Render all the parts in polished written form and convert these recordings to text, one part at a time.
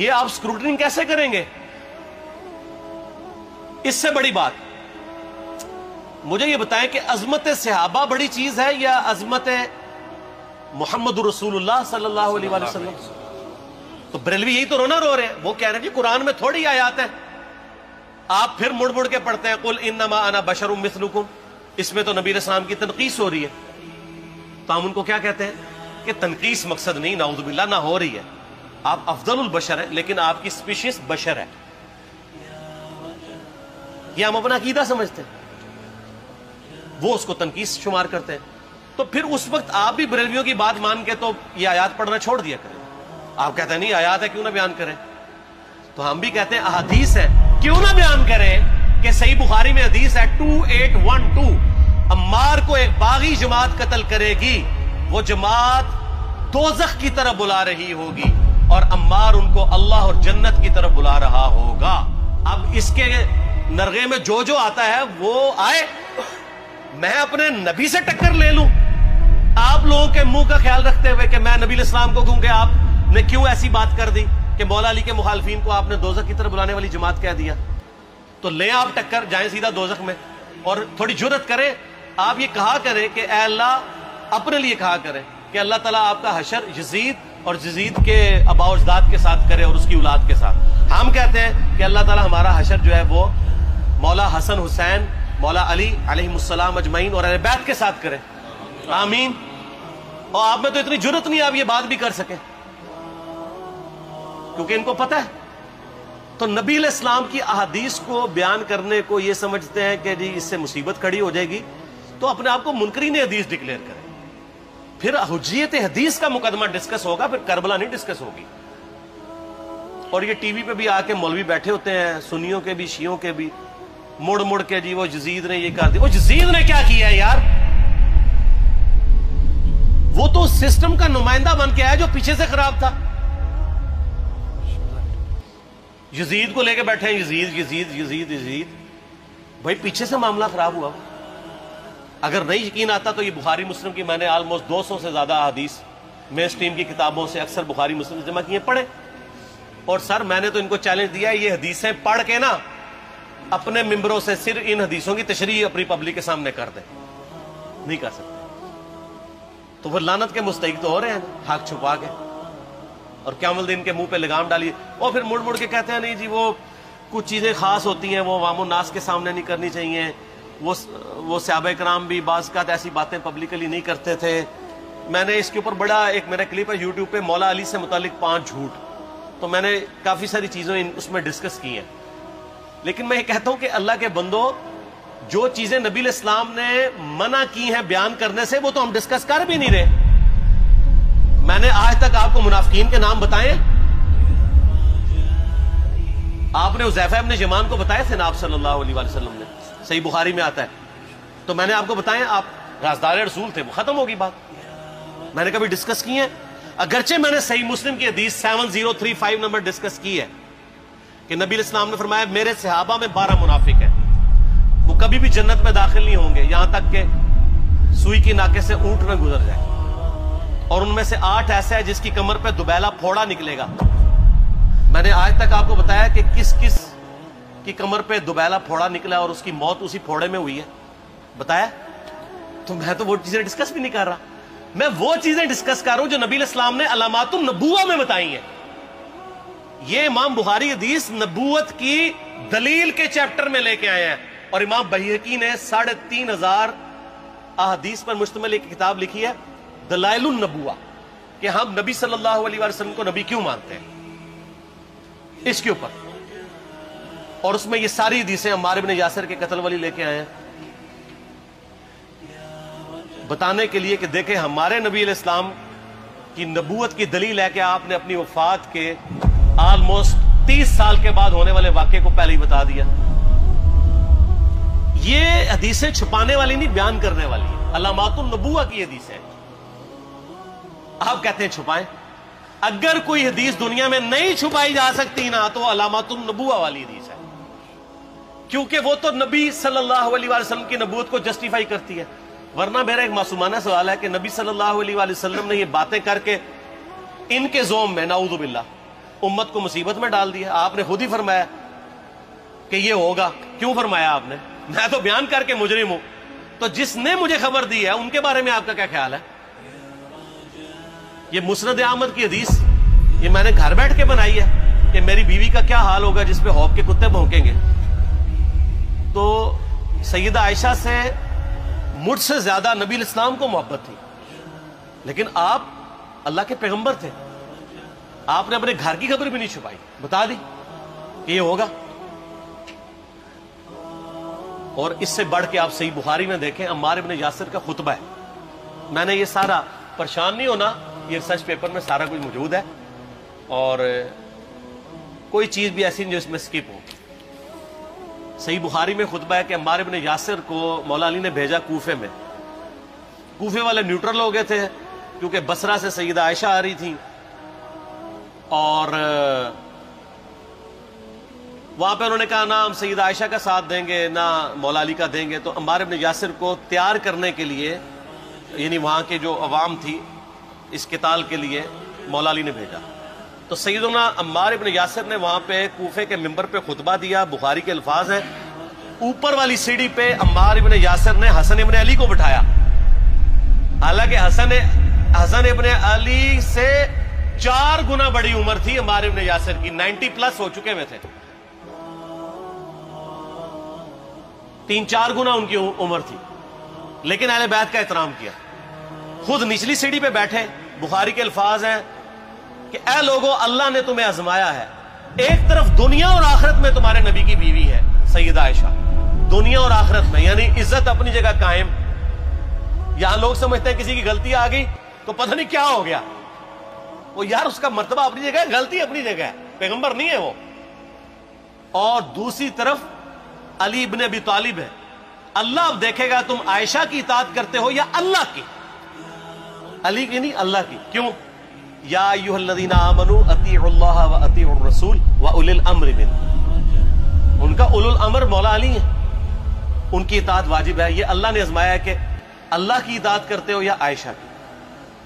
یہ آپ اسکروٹنگ کیسے کریں گے؟ اس سے بڑی بات مجھے یہ بتائیں کہ عظمت صحابہ بڑی چیز ہے یا عظمت محمد رسول اللہ صلی اللہ علیہ وآلہ وسلم؟ تو بریلوی یہی تو رونا رو رہے ہیں. وہ کہہ رہے ہیں جی قرآن میں تھوڑی آیات ہیں. آپ پھر مڑ مڑ کے پڑھتے ہیں قل انما انا بشر مثلکم. اس میں تو نبی علیہ السلام کی تنقیص ہو رہی ہے. تو ہم ان کو کیا کہتے ہیں کہ تنقیص مقصد نہیں، نعوذ باللہ، نہ ہو رہی ہے. آپ افضل البشر ہیں لیکن آپ کی سپیشیز بشر ہے. یہ ہم اپنا عقیدہ سمجھتے ہیں، وہ اس کو تنقیص شمار کرتے ہیں. تو پھر اس وقت آپ بھی بریلویوں کی بات مان کے تو یہ آیات پڑھنا چھوڑ دیا کریں. آپ کہتے ہیں نہیں آیات ہے کیوں نہ بیان کریں. تو ہم بھی کہتے ہیں احادیث ہے کیوں نہ بیان کریں کہ صحیح بخاری میں حدیث ہے 2812 عمار کو ایک باغی جماعت قتل کرے گی، وہ جماعت دوزخ کی طرف بلا رہی ہوگی اور عمار ان کو اللہ اور جنت کی طرف بلا رہا ہوگا. اب اس کے نرغے میں جو آتا ہے وہ آئے، میں اپنے نبی سے ٹکر لے لوں. آپ لوگوں کے منہ کا خیال رکھتے ہوئے کہ میں نبی علیہ السلام کو کہوں کہ آپ نے کیوں ایسی بات کر دی کہ مولا علی کے مخالفین کو آپ نے دوزخ کی طرف بلانے والی جماعت کہہ دیا. تو لیں آپ ٹکر، جائیں سیدھا دوزخ میں. اور تھوڑی جرت کریں، آپ یہ کہا کریں کہ اے اللہ، اپنے لیے کہا کریں کہ اللہ تعالیٰ آپ کا حشر یزید اور یزید کے آباء و اجداد کے ساتھ کرے اور اس کی اولاد کے ساتھ. ہم کہتے ہیں کہ اللہ تعالیٰ ہمارا حشر جو ہے وہ مولا حسن حسین، مولا علی علیہ السلام اجمعین اور اہل بیت کے ساتھ کرے. آمین. اور آپ میں تو اتنی جرت نہیں آپ یہ بات بھی کر سکیں، کیونکہ ان کو پتہ ہے. تو نبی علیہ السلام کی احادیث کو بیان کرنے کو یہ سمجھتے ہیں کہ جی اس سے مصیبت کھڑی ہو جائے گی، تو اپنے آپ کو منکرین حدیث ڈکلیئر کریں. پھر حجیت حدیث کا مقدمہ ڈسکس ہوگا، پھر کربلا نہیں ڈسکس ہوگی. اور یہ ٹی وی پہ بھی آ کے مولوی بیٹھے ہوتے ہیں، سنیوں کے بھی شیعوں کے بھی، مڑ مڑ کے جی وہ یزید نے یہ کر دیا. وہ یزید نے کیا کیا ہے یار؟ وہ تو سسٹم کا نمائندہ بن کے آیا جو پیچھے سے خراب تھا. یزید کو لے کے بیٹھے ہیں، یزید یزید یزید یزید. بھائی پیچھے سے معاملہ خراب ہوا. اگر نہیں یقین آتا تو یہ بخاری مسلم کی میں نے آلموسٹ 200 سے زیادہ احادیث مین اسٹریم کی کتابوں سے اکثر بخاری مسلم جمع کیے، پڑھے. اور سر میں نے تو ان کو چیلنج دیا ہے یہ حدیثیں پڑھ کے نا اپنے ممبروں سے صرف ان حدیثوں کی تشریح اپنی پبلک کے سامنے کر دیں. نہیں کر سکتے. تو وہ لعنت کے مستحق تو ہو رہے ہیں حق چھپا کے، اور قیامت دن کے منہ پہ لگام ڈالیے. اور پھر مڑ مڑ کے کہتے ہیں نہیں جی وہ کچھ چیزیں خاص ہوتی ہیں وہ عوام الناس کے سامنے نہیں کرنی چاہیے. وہ صحابہ کرام بھی بعض اوقات ایسی باتیں پبلکلی نہیں کرتے تھے. میں نے اس کے اوپر بڑا ایک میرا کلپ ہے یوٹیوب پہ، مولا علی سے متعلق 5 جھوٹ. تو میں نے کافی ساری چیزیں اس میں ڈسکس کی ہیں. لیکن میں یہ کہتا ہوں کہ اللہ کے بندو، جو چیزیں نبی علیہ السلام نے منع کی ہیں بیان کرنے سے وہ تو ہم ڈسکس کر بھی نہیں رہے. میں نے آج تک آپ کو منافقین کے نام بتائے؟ آپ نے حذیفہ ابن یمان کو بتائے تھے نا آپ صلی اللہ علیہ وسلم نے، صحیح بخاری میں آتا ہے. تو میں نے آپ کو بتائے، آپ رازدار رسول تھے، وہ ختم ہوگی بات. میں نے کبھی ڈسکس کی ہے؟ اگرچہ میں نے صحیح مسلم کی حدیث 7035 نمبر ڈسکس کی ہے کہ نبی علیہ السلام نے فرمایا میرے صحابہ میں 12 منافق ہیں، وہ کبھی بھی جنت میں داخل نہیں ہوں گے یہاں تک کہ سوئی کی ناکے سے اونٹ نہ گزر جائے. اور ان میں سے 8 ایسے ہیں جس کی کمر پہ دوبیلا پھوڑا نکلے گا. میں نے آج تک آپ کو بتایا کہ کس کس کی کمر پہ دوبیلا پھوڑا نکلا اور اس کی موت اسی پھوڑے میں ہوئی ہے؟ بتایا؟ تو میں تو وہ چیزیں ڈسکس بھی نہیں کر رہا. میں وہ چیزیں ڈسکس کر رہا ہوں جو نبی علیہ السلام نے علامات النبوہ میں بتائی ہیں. یہ امام بخاری حدیث نبوت کی دلیل کے چیپٹر میں لے کے آئے ہیں. اور امام بہقی نے 3500 احادیث پر مشتمل ایک کتاب لکھی ہے دلائل النبوہ، کہ ہم نبی صلی اللہ علیہ وسلم کو نبی کیوں مانتے ہیں، اس کے اوپر. اور اس میں یہ ساری حدیثیں عمار بن یاسر کے قتل والی لے کے آئے ہیں بتانے کے لیے کہ دیکھیں ہمارے نبی علیہ السلام کی نبوت کی دلیل ہے کہ آپ نے اپنی وفات کے آلموسٹ 30 سال کے بعد ہونے والے واقعے کو پہلے ہی بتا دیا. یہ حدیثیں چھپانے والی نہیں، بیان کرنے والی ہیں. علامات النبوہ کی حدیثیں آپ کہتے ہیں چھپائیں. اگر کوئی حدیث دنیا میں نہیں چھپائی جا سکتی نا تو علامات النبوہ والی حدیث ہے، کیونکہ وہ تو نبی صلی اللہ علیہ وسلم کی نبوت کو جسٹیفائی کرتی ہے. ورنہ میرا ایک معصومانہ سوال ہے کہ نبی صلی اللہ علیہ وسلم نے یہ باتیں کر کے ان کے زوم میں نعوذ باللہ امت کو مصیبت میں ڈال دیا. آپ نے خود ہی فرمایا کہ یہ ہوگا. کیوں فرمایا آپ نے؟ میں تو بیان کر کے مجرم ہوں. تو جس نے مجھے خبر دی ہے ان کے بارے میں آپ کا کیا خیال ہے؟ یہ مسند احمد کی حدیث یہ میں نے گھر بیٹھ کے بنائی ہے کہ میری بیوی کا کیا حال ہوگا جس پہ خوف کے کتے بھونکیں گے. تو سیدہ عائشہ سے مجھ سے زیادہ نبی الاسلام کو محبت تھی، لیکن آپ اللہ کے پیغمبر تھے. آپ نے اپنے گھر کی خبر بھی نہیں چھپائی، بتا دی کہ یہ ہوگا. اور اس سے بڑھ کے آپ صحیح بخاری میں دیکھیں عمار ابن یاسر کا خطبہ ہے. میں نے یہ سارا، پریشان نہیں ہونا، یہ ریسرچ پیپر میں سارا کچھ موجود ہے اور کوئی چیز بھی ایسی نہیں جو اس میں سکپ ہو. صحیح بخاری میں خطبہ ہے کہ عمار ابن یاسر کو مولا علی نے بھیجا کوفے میں. کوفے والے نیوٹرل ہو گئے تھے کیونکہ بصرہ سے سیدہ عائشہ آ رہی تھیں اور وہاں پہ انہوں نے کہا نہ ہم سیدہ عائشہ کا ساتھ دیں گے نہ مولا علی کا دیں گے. تو عمار ابن یاسر کو تیار کرنے کے لیے، یعنی وہاں کے جو عوام تھی اس قتال کے لیے، مولا علی نے بھیجا. تو سیدنا عمار ابن یاسر نے وہاں پہ کوفے کے ممبر پہ خطبہ دیا. بخاری کے الفاظ ہیں، اوپر والی سیڑھی پہ عمار ابن یاسر نے حسن ابن علی کو بٹھایا. حالانکہ حسن ابن علی سے 4 گنا بڑی عمر تھی عمار ابن یاسر کی، 90 پلس ہو چکے ہوئے تھے. 3-4 گنا ان کی عمر تھی، لیکن اہل بیت کا احترام کیا. خود نچلی سیڑھی پہ بیٹھے. بخاری کے الفاظ ہیں کہ اے لوگو، اللہ نے تمہیں آزمایا ہے. ایک طرف دنیا اور آخرت میں تمہارے نبی کی بیوی ہے سیدہ عائشہ، دنیا اور آخرت میں، یعنی عزت اپنی جگہ قائم. یہاں لوگ سمجھتے ہیں کسی کی غلطی آ گئی تو پتہ نہیں کیا ہو گیا. وہ یار اس کا مرتبہ اپنی جگہ ہے، غلطی اپنی جگہ ہے، پیغمبر نہیں ہے وہ. اور دوسری طرف علی ابن ابی طالب ہے. اللہ اب دیکھے گا تم عائشہ کی اطاعت کرتے ہو یا اللہ کی. علی کی نہیں، اللہ کی. کیوں؟ یا ایھا الذین آمنوا اطیعوا اللہ واطیعوا الرسول واولی الامر منکم. ان کا اولو الامر مولا علی ہیں، ان کی اطاعت واجب ہے. یہ اللہ نے آزمایا ہے کہ اللہ کی اطاعت کرتے ہو یا عائشہ کی.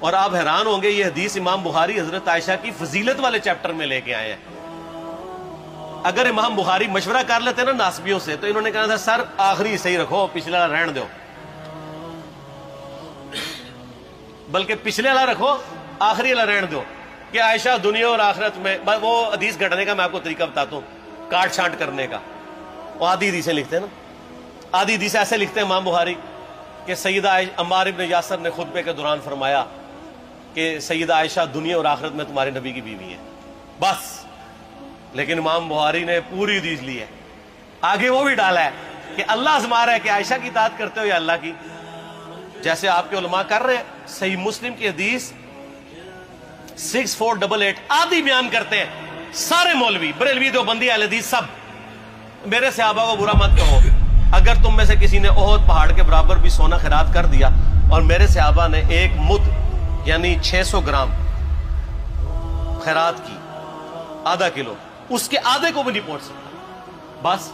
اور آپ حیران ہوں گے، یہ حدیث امام بخاری حضرت عائشہ کی فضیلت والے چیپٹر میں لے کے آئے ہیں. اگر امام بخاری مشورہ کر لیتے نا ناسبیوں سے تو انہوں نے کہا تھا سر آخری صحیح رکھو، پچھلا رہن دو. بلکہ پچھلے والا رکھو، آخری والا رہن دو. کہ عائشہ دنیا اور آخرت میں، وہ حدیث گھڑنے کا میں آپ کو طریقہ بتاتا ہوں، کاٹ چھانٹ کرنے کا. وہ آدھی حدیثیں لکھتے ہیں نا، آدھی حدیثیں ایسے لکھتے ہیں امام بخاری کہ سیدہ عمار ابن یاسر نے خطبے کے دوران فرمایا کہ سیدہ عائشہ دنیا اور آخرت میں تمہارے نبی کی بیوی ہے، بس. لیکن امام بخاری نے پوری حدیث لی ہے، آگے وہ بھی ڈالا ہے کہ اللہ آزما رہا ہے کہ عائشہ کی اطاعت کرتے ہو یا اللہ کی، جیسے آپ کے علماء کر رہے ہیں. صحیح مسلم کی حدیث 6488 آدھی بیان کرتے ہیں سارے مولوی، بریلوی، دیوبندی، اہل حدیث سب. میرے صحابہ کو برا مت کہو، اگر تم میں سے کسی نے احد پہاڑ کے برابر بھی سونا خیرات کر دیا اور میرے صحابہ نے 1 مد یعنی 600 گرام خیرات کی، آدھا کلو، اس کے آدھے کو بھی نہیں پہنچ سکتا بس.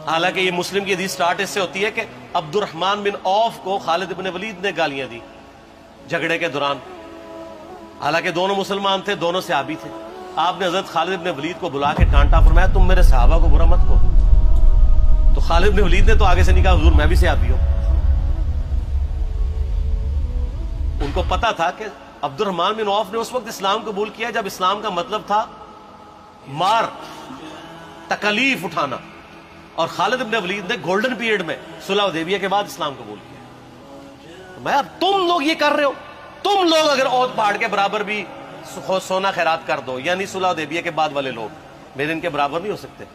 حالانکہ یہ مسلم کی حدیث سٹارٹ اس سے ہوتی ہے کہ عبد الرحمن بن عوف کو خالد بن ولید نے گالیاں دی جھگڑے کے دوران. حالانکہ دونوں مسلمان تھے، دونوں صحابی تھے. آپ نے حضرت خالد بن ولید کو بلا کے ڈانٹا، فرمایا تم میرے صحابہ کو برا مت کہو. تو خالد بن ولید نے تو آگے سے نہیں کہا حضور میں بھی صحابی ہوں. ان کو پتا تھا کہ عبد الرحمن بن عوف نے اس وقت اسلام قبول کیا جب اسلام کا مطلب تھا مار، تکلیف اٹھانا. اور خالد بن ولید نے گولڈن پیریڈ میں صلح حدیبیہ کے بعد اسلام قبول کیا. میں اب تم لوگ یہ کر رہے ہو، تم لوگ اگر احد پہاڑ کے برابر بھی سونا خیرات کر دو، یعنی صلح حدیبیہ کے بعد والے لوگ میرے ان کے برابر نہیں ہو سکتے.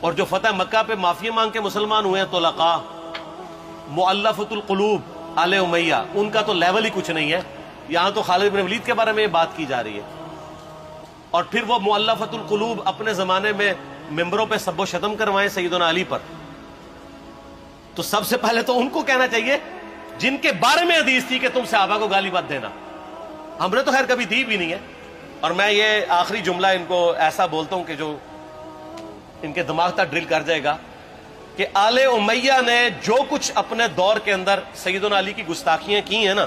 اور جو فتح مکہ پہ معافی مانگ کے مسلمان ہوئے ہیں طلقاء، مؤلفۃ القلوب آل امیہ، ان کا تو لیول ہی کچھ نہیں ہے. یہاں تو خالد بن ولید کے بارے میں یہ بات کی جا رہی ہے. اور پھر وہ مؤلفۃ القلوب اپنے زمانے میں ممبروں پہ سب و شتم کروائیں سیدنا علی پر. تو سب سے پہلے تو ان کو کہنا چاہیے جن کے بارے میں حدیث تھی کہ تم صحابہ کو گالی مت دینا. ہم نے تو خیر کبھی دی بھی نہیں ہے. اور میں یہ آخری جملہ ان کو ایسا بولتا ہوں کہ جو ان کے دماغ تک ڈرل کر جائے گا کہ آل امیہ نے جو کچھ اپنے دور کے اندر سیدنا علی کی گستاخیاں کی ہیں نا،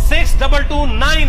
6229